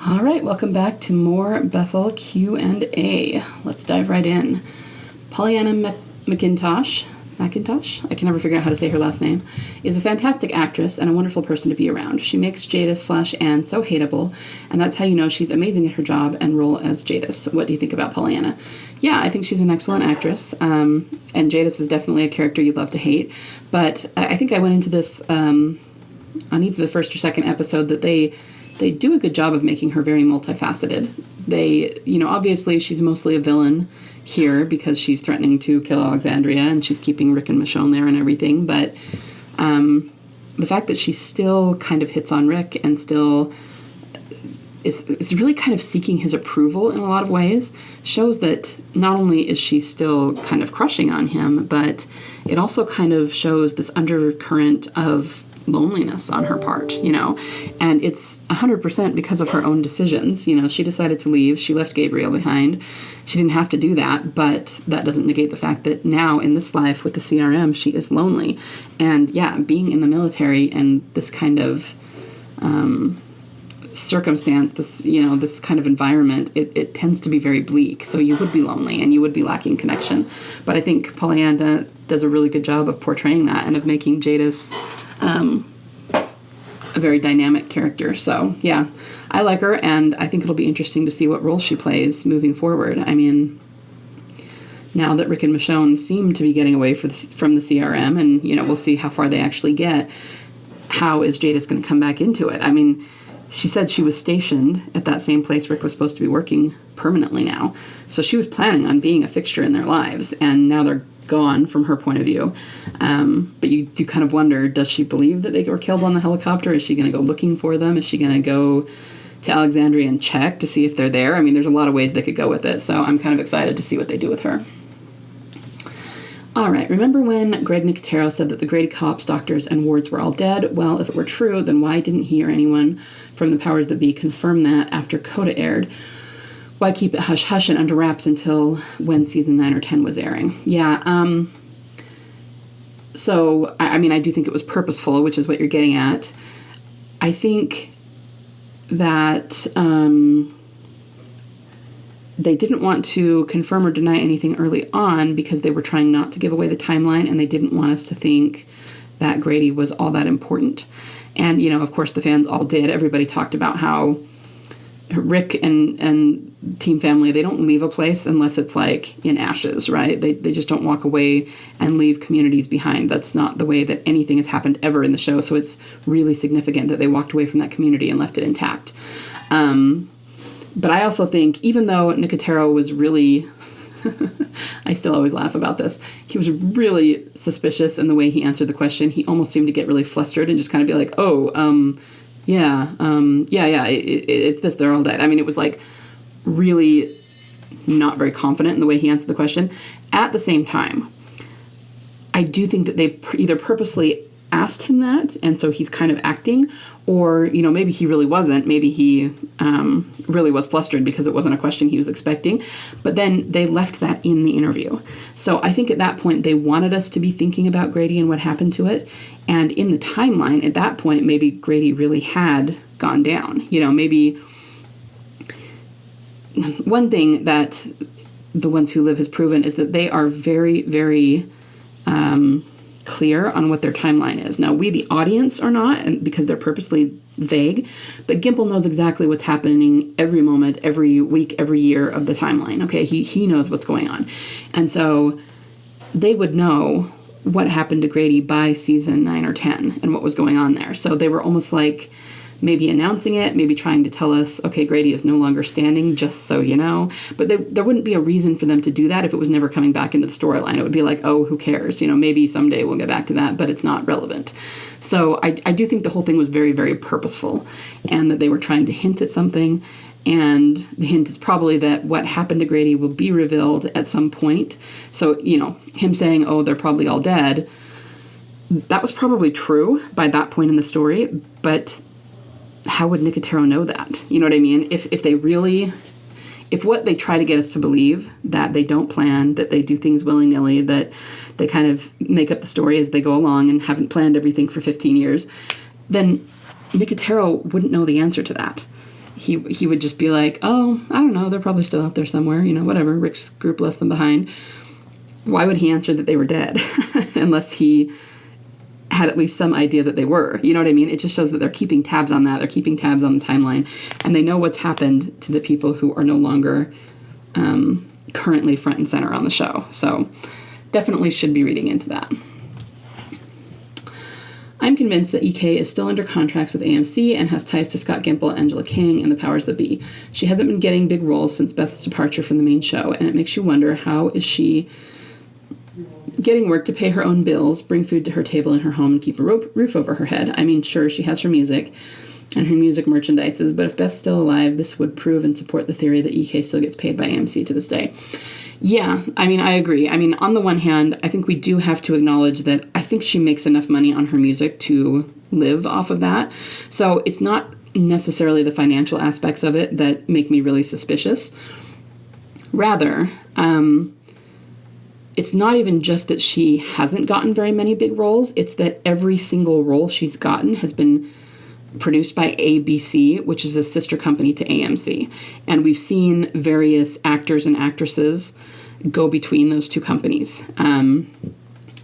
All right, welcome back to more Bethyl Q&A. Let's dive right in. Pollyanna McIntosh, I can never figure out how to say her last name, is a fantastic actress and a wonderful person to be around. She makes Jadis/Anne so hateable, and that's how you know she's amazing at her job and role as Jadis. What do you think about Pollyanna? Yeah, I think she's an excellent actress, and Jadis is definitely a character you'd love to hate, but I think I went into this on either the first or second episode that they do a good job of making her very multifaceted. Obviously she's mostly a villain here because she's threatening to kill Alexandria and she's keeping Rick and Michonne there and everything. But the fact that she still kind of hits on Rick and still is really kind of seeking his approval in a lot of ways shows that not only is she still kind of crushing on him, but it also kind of shows this undercurrent of loneliness on her part, and it's 100% because of her own decisions. She decided to leave. She left Gabriel behind. She didn't have to do that, but that doesn't negate the fact that now in this life with the CRM, she is lonely. And yeah, being in the military and this kind of circumstance, this kind of environment, it tends to be very bleak. So you would be lonely and you would be lacking connection. But I think Pollyanna does a really good job of portraying that and of making Jadis a very dynamic character. So yeah, I like her, and I think it'll be interesting to see what role she plays moving forward. I mean, now that Rick and Michonne seem to be getting away from the CRM, and we'll see how far they actually get, how is Jadis going to come back into it? I mean, she said she was stationed at that same place Rick was supposed to be working permanently now, so she was planning on being a fixture in their lives, and now they're gone from her point of view. But you do kind of wonder, does she believe that they were killed on the helicopter? Is she going to go looking for them? Is she going to go to Alexandria and check to see if they're there? I mean, there's a lot of ways they could go with it, so I'm kind of excited to see what they do with her. All right, remember when Greg Nicotero said that the Grady cops, doctors, and wards were all dead? Well, if it were true, then why didn't he or anyone from the powers that be confirm that after Coda aired? Why keep it hush-hush and under wraps until when season 9 or 10 was airing? Yeah, so, I mean, I do think it was purposeful, which is what you're getting at. I think that they didn't want to confirm or deny anything early on because they were trying not to give away the timeline, and they didn't want us to think that Grady was all that important. And, of course, the fans all did. Everybody talked about how Rick and Team Family, they don't leave a place unless it's like in ashes, right? They just don't walk away and leave communities behind. That's not the way that anything has happened ever in the show. So it's really significant that they walked away from that community and left it intact. But I also think, even though Nicotero was really, I still always laugh about this, he was really suspicious in the way he answered the question. He almost seemed to get really flustered and just kind of be like, it's this, they're all dead. I mean, it was like really not very confident in the way he answered the question. At the same time, I do think that they either purposely asked him that, and so he's kind of acting, or, maybe he really wasn't. Maybe he really was flustered because it wasn't a question he was expecting. But then they left that in the interview. So I think at that point they wanted us to be thinking about Grady and what happened to it. And in the timeline, at that point, maybe Grady really had gone down. Maybe one thing that The Ones Who Live has proven is that they are very, very clear on what their timeline is. Now, we, the audience, are not, and because they're purposely vague, but Gimple knows exactly what's happening every moment, every week, every year of the timeline. Okay, he knows what's going on. And so they would know what happened to Grady by season 9 or 10 and what was going on there. So they were almost like maybe announcing it, maybe trying to tell us, okay, Grady is no longer standing, just so you know. But there wouldn't be a reason for them to do that if it was never coming back into the storyline. It would be like, oh, who cares? Maybe someday we'll get back to that, but it's not relevant. So I do think the whole thing was very, very purposeful, and that they were trying to hint at something. And the hint is probably that what happened to Grady will be revealed at some point. So, him saying, oh, they're probably all dead, that was probably true by that point in the story, but how would Nicotero know that? You know what I mean? If what they try to get us to believe, that they don't plan, that they do things willy-nilly, that they kind of make up the story as they go along and haven't planned everything for 15 years, then Nicotero wouldn't know the answer to that. he would just be like, oh, I don't know, they're probably still out there somewhere, whatever, Rick's group left them behind. Why would he answer that they were dead unless he had at least some idea that they were? You know what I mean? It just shows that they're keeping tabs on that. They're keeping tabs on the timeline, and they know what's happened to the people who are no longer currently front and center on the show. So definitely should be reading into that. I'm convinced that EK is still under contracts with AMC and has ties to Scott Gimple, Angela King, and the powers that be. She hasn't been getting big roles since Beth's departure from the main show, and it makes you wonder, how is she getting work to pay her own bills, bring food to her table in her home, and keep a roof over her head? I mean, sure, she has her music and her music merchandises, but if Beth's still alive, this would prove and support the theory that EK still gets paid by AMC to this day. Yeah, I mean, I agree. I mean, on the one hand, I think we do have to acknowledge that I think she makes enough money on her music to live off of that. So it's not necessarily the financial aspects of it that make me really suspicious. Rather, it's not even just that she hasn't gotten very many big roles. It's that every single role she's gotten has been produced by ABC, which is a sister company to AMC. And we've seen various actors and actresses go between those two companies.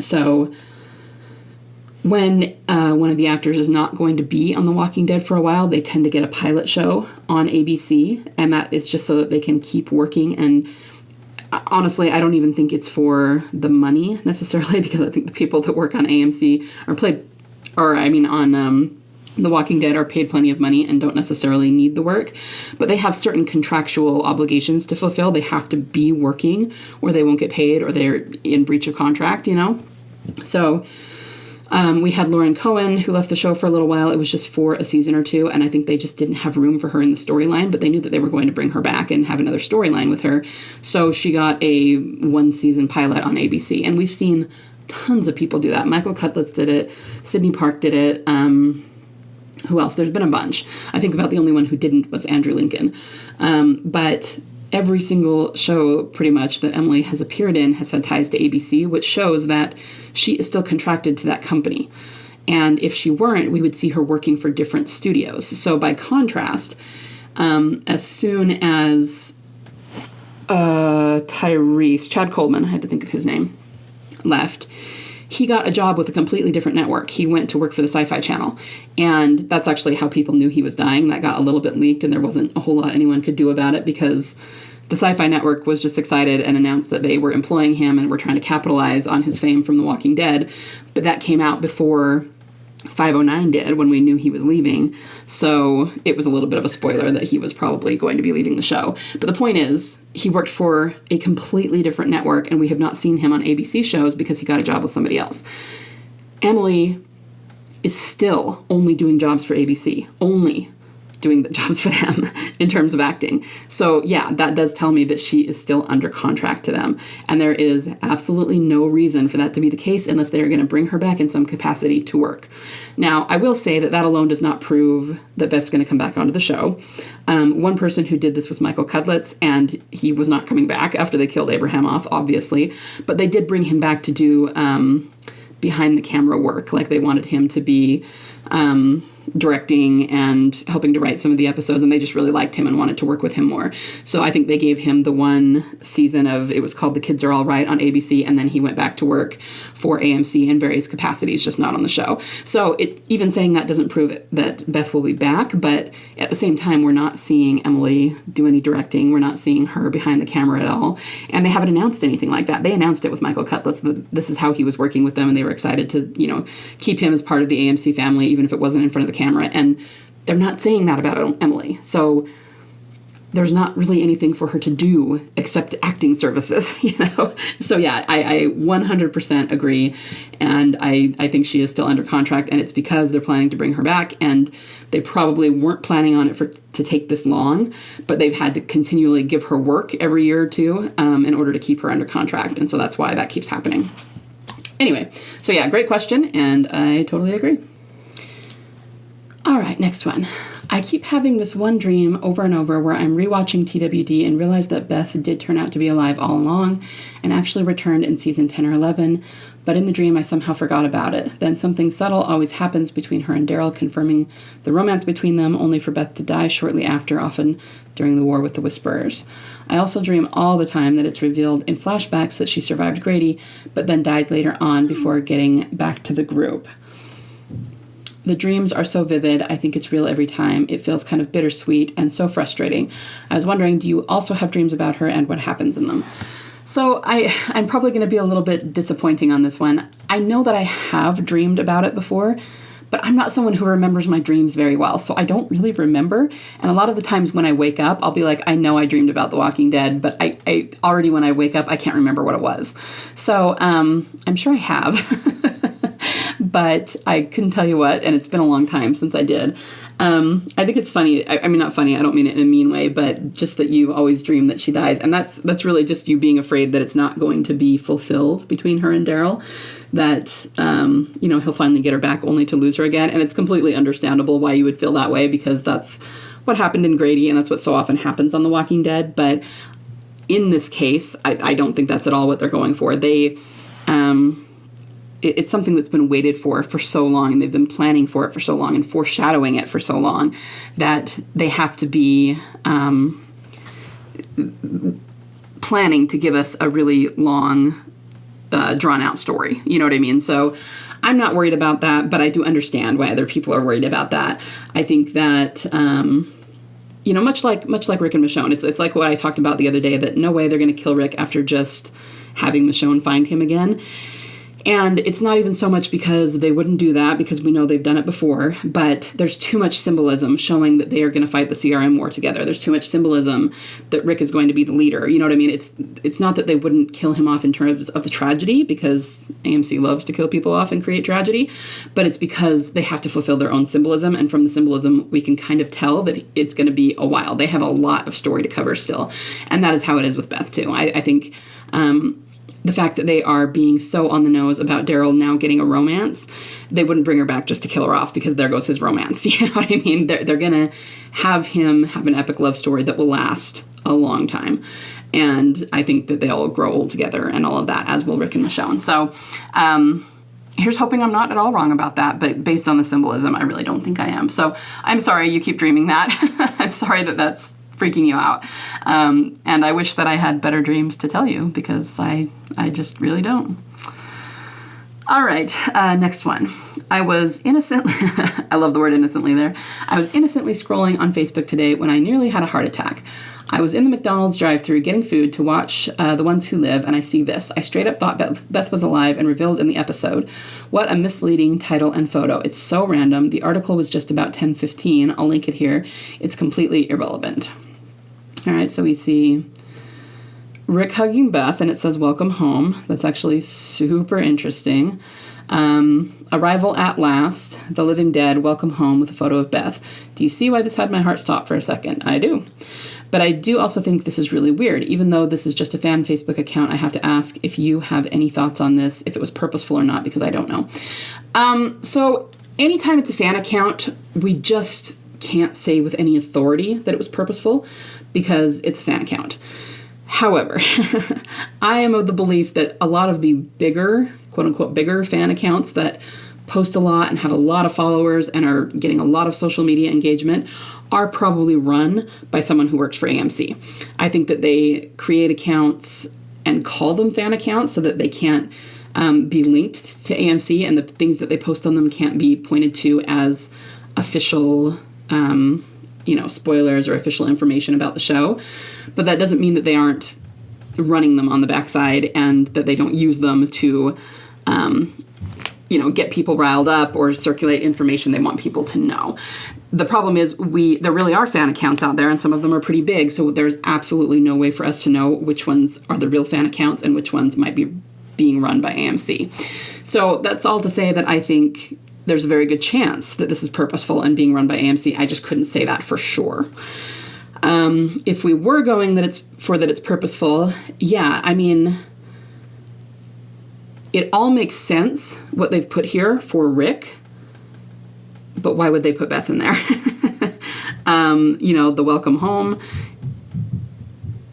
So when one of the actors is not going to be on The Walking Dead for a while, they tend to get a pilot show on ABC, and that is just so that they can keep working. And honestly, I don't even think it's for the money necessarily, because I think the people that work on AMC on The Walking Dead are paid plenty of money and don't necessarily need the work, but they have certain contractual obligations to fulfill. They have to be working or they won't get paid, or they're in breach of contract, So we had Lauren Cohen, who left the show for a little while. It was just for a season or two, and I think they just didn't have room for her in the storyline, but they knew that they were going to bring her back and have another storyline with her. So she got a one-season pilot on ABC, and we've seen tons of people do that. Michael Cutlitz did it. Sydney Park did it. Who else? There's been a bunch. I think about the only one who didn't was Andrew Lincoln. But every single show, pretty much, that Emily has appeared in has had ties to ABC, which shows that she is still contracted to that company. And if she weren't, we would see her working for different studios. So by contrast, as soon as Chad Coleman, I had to think of his name, left, he got a job with a completely different network. He went to work for the Sci-Fi Channel. And that's actually how people knew he was dying. That got a little bit leaked, and there wasn't a whole lot anyone could do about it, because the Sci-Fi Network was just excited and announced that they were employing him and were trying to capitalize on his fame from The Walking Dead. But that came out before 509 did, when we knew he was leaving. So it was a little bit of a spoiler that he was probably going to be leaving the show. But the point is, he worked for a completely different network, and we have not seen him on ABC shows because he got a job with somebody else. Emily is still only doing jobs for ABC, only doing the jobs for them in terms of acting. So yeah, that does tell me that she is still under contract to them. And there is absolutely no reason for that to be the case unless they're going to bring her back in some capacity to work. Now, I will say that alone does not prove that Beth's going to come back onto the show. One person who did this was Michael Cutlitz, and he was not coming back after they killed Abraham off, obviously. But they did bring him back to do behind the camera work. Like, they wanted him to be directing and helping to write some of the episodes, and they just really liked him and wanted to work with him more. So I think they gave him the one season of, it was called The Kids Are All Right on ABC, and then he went back to work for AMC in various capacities, just not on the show. So even saying that doesn't prove that Beth will be back, but at the same time, we're not seeing Emily do any directing. We're not seeing her behind the camera at all, and they haven't announced anything like that. They announced it with Michael Cutlitz, that this is how he was working with them, and they were excited to, keep him as part of the AMC family, even if it wasn't in front of the camera. And they're not saying that about Emily. So there's not really anything for her to do except acting services, So yeah, I 100% agree. And I think she is still under contract, and it's because they're planning to bring her back, and they probably weren't planning on it to take this long, but they've had to continually give her work every year or two in order to keep her under contract. And so that's why that keeps happening. Anyway, so yeah, great question, and I totally agree. All right, next one. I keep having this one dream over and over where I'm rewatching TWD and realize that Beth did turn out to be alive all along and actually returned in season 10 or 11, but in the dream I somehow forgot about it. Then something subtle always happens between her and Daryl, confirming the romance between them, only for Beth to die shortly after, often during the war with the Whisperers. I also dream all the time that it's revealed in flashbacks that she survived Grady, but then died later on before getting back to the group. The dreams are so vivid, I think it's real every time. It feels kind of bittersweet and so frustrating. I was wondering, do you also have dreams about her and what happens in them? So I'm probably going to be a little bit disappointing on this one. I know that I have dreamed about it before, but I'm not someone who remembers my dreams very well, so I don't really remember. And a lot of the times when I wake up, I'll be like, I know I dreamed about The Walking Dead, but I already when I wake up, I can't remember what it was. So I'm sure I have. But I couldn't tell you what, and it's been a long time since I did. I think it's funny. I mean, not funny. I don't mean it in a mean way, but just that you always dream that she dies. And that's really just you being afraid that it's not going to be fulfilled between her and Daryl, that, he'll finally get her back only to lose her again. And it's completely understandable why you would feel that way, because that's what happened in Grady, and that's what so often happens on The Walking Dead. But in this case, I don't think that's at all what they're going for. It's something that's been waited for so long, and they've been planning for it for so long and foreshadowing it for so long that they have to be planning to give us a really long, drawn-out story. You know what I mean? So I'm not worried about that, but I do understand why other people are worried about that. I think that, much like Rick and Michonne, it's like what I talked about the other day, that no way they're going to kill Rick after just having Michonne find him again. And it's not even so much because they wouldn't do that, because we know they've done it before, but there's too much symbolism showing that they are going to fight the CRM war together. There's too much symbolism that Rick is going to be the leader. You know what I mean? It's not that they wouldn't kill him off in terms of the tragedy, because AMC loves to kill people off and create tragedy, but it's because they have to fulfill their own symbolism, and from the symbolism we can kind of tell that it's going to be a while. They have a lot of story to cover still, and that is how it is with Beth too. I think the fact that they are being so on the nose about Daryl now getting a romance, they wouldn't bring her back just to kill her off, because there goes his romance. You know what I mean? They're going to have him have an epic love story that will last a long time. And I think that they'll grow old together and all of that, as will Rick and Michonne. So here's hoping I'm not at all wrong about that, but based on the symbolism, I really don't think I am. So I'm sorry you keep dreaming that. I'm sorry that that's freaking you out. And I wish that I had better dreams to tell you, because I just really don't. All right, next one. I was innocently, I love the word innocently there. I was innocently scrolling on Facebook today when I nearly had a heart attack. I was in the McDonald's drive-thru getting food to watch The Ones Who Live, and I see this. I straight up thought Beth was alive and revealed in the episode. What a misleading title and photo. It's so random. The article was just about 10:15. I'll link it here. It's completely irrelevant. All right, so we see Rick hugging Beth, and it says, "Welcome home." That's actually super interesting. Arrival at last, The Living Dead, welcome home, with a photo of Beth. Do you see why this had my heart stop for a second? I do. But I do also think this is really weird. Even though this is just a fan Facebook account, I have to ask if you have any thoughts on this, if it was purposeful or not, because I don't know. So anytime it's a fan account, we just can't say with any authority that it was purposeful, because it's a fan account. However, I am of the belief that a lot of the bigger, quote-unquote bigger fan accounts that post a lot and have a lot of followers and are getting a lot of social media engagement are probably run by someone who works for AMC. I think that they create accounts and call them fan accounts so that they can't be linked to AMC, and the things that they post on them can't be pointed to as official spoilers or official information about the show. But that doesn't mean that they aren't running them on the backside and that they don't use them to, get people riled up or circulate information they want people to know. The problem is there really are fan accounts out there, and some of them are pretty big, so there's absolutely no way for us to know which ones are the real fan accounts and which ones might be being run by AMC. So that's all to say that I think there's a very good chance that this is purposeful and being run by AMC. I just couldn't say that for sure. If we were going that it's purposeful, yeah, I mean, it all makes sense what they've put here for Rick, but why would they put Beth in there? The welcome home.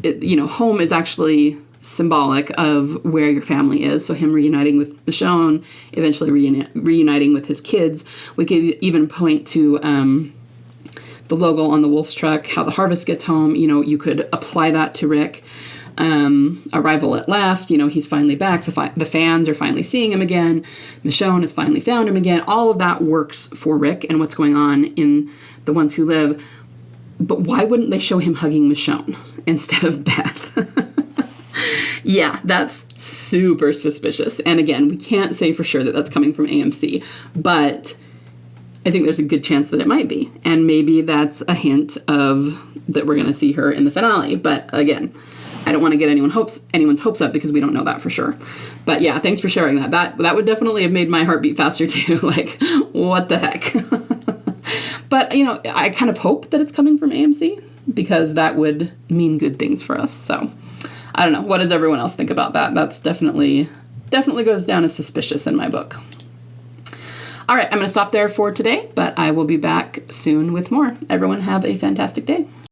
Home is actually symbolic of where your family is. So him reuniting with Michonne, eventually reuniting with his kids. We could even point to the logo on the Wolf's truck, how the harvest gets home. You could apply that to Rick. Arrival at last, he's finally back. The fans are finally seeing him again. Michonne has finally found him again. All of that works for Rick and what's going on in The Ones Who Live. But why wouldn't they show him hugging Michonne instead of Beth? Yeah, that's super suspicious. And again, we can't say for sure that that's coming from AMC, but I think there's a good chance that it might be. And maybe that's a hint of that we're going to see her in the finale. But again, I don't want to get anyone's hopes up because we don't know that for sure. But yeah, thanks for sharing that. That would definitely have made my heart beat faster too. Like, what the heck? But, I kind of hope that it's coming from AMC because that would mean good things for us. So I don't know. What does everyone else think about that? That's definitely goes down as suspicious in my book. All right, I'm going to stop there for today, but I will be back soon with more. Everyone have a fantastic day.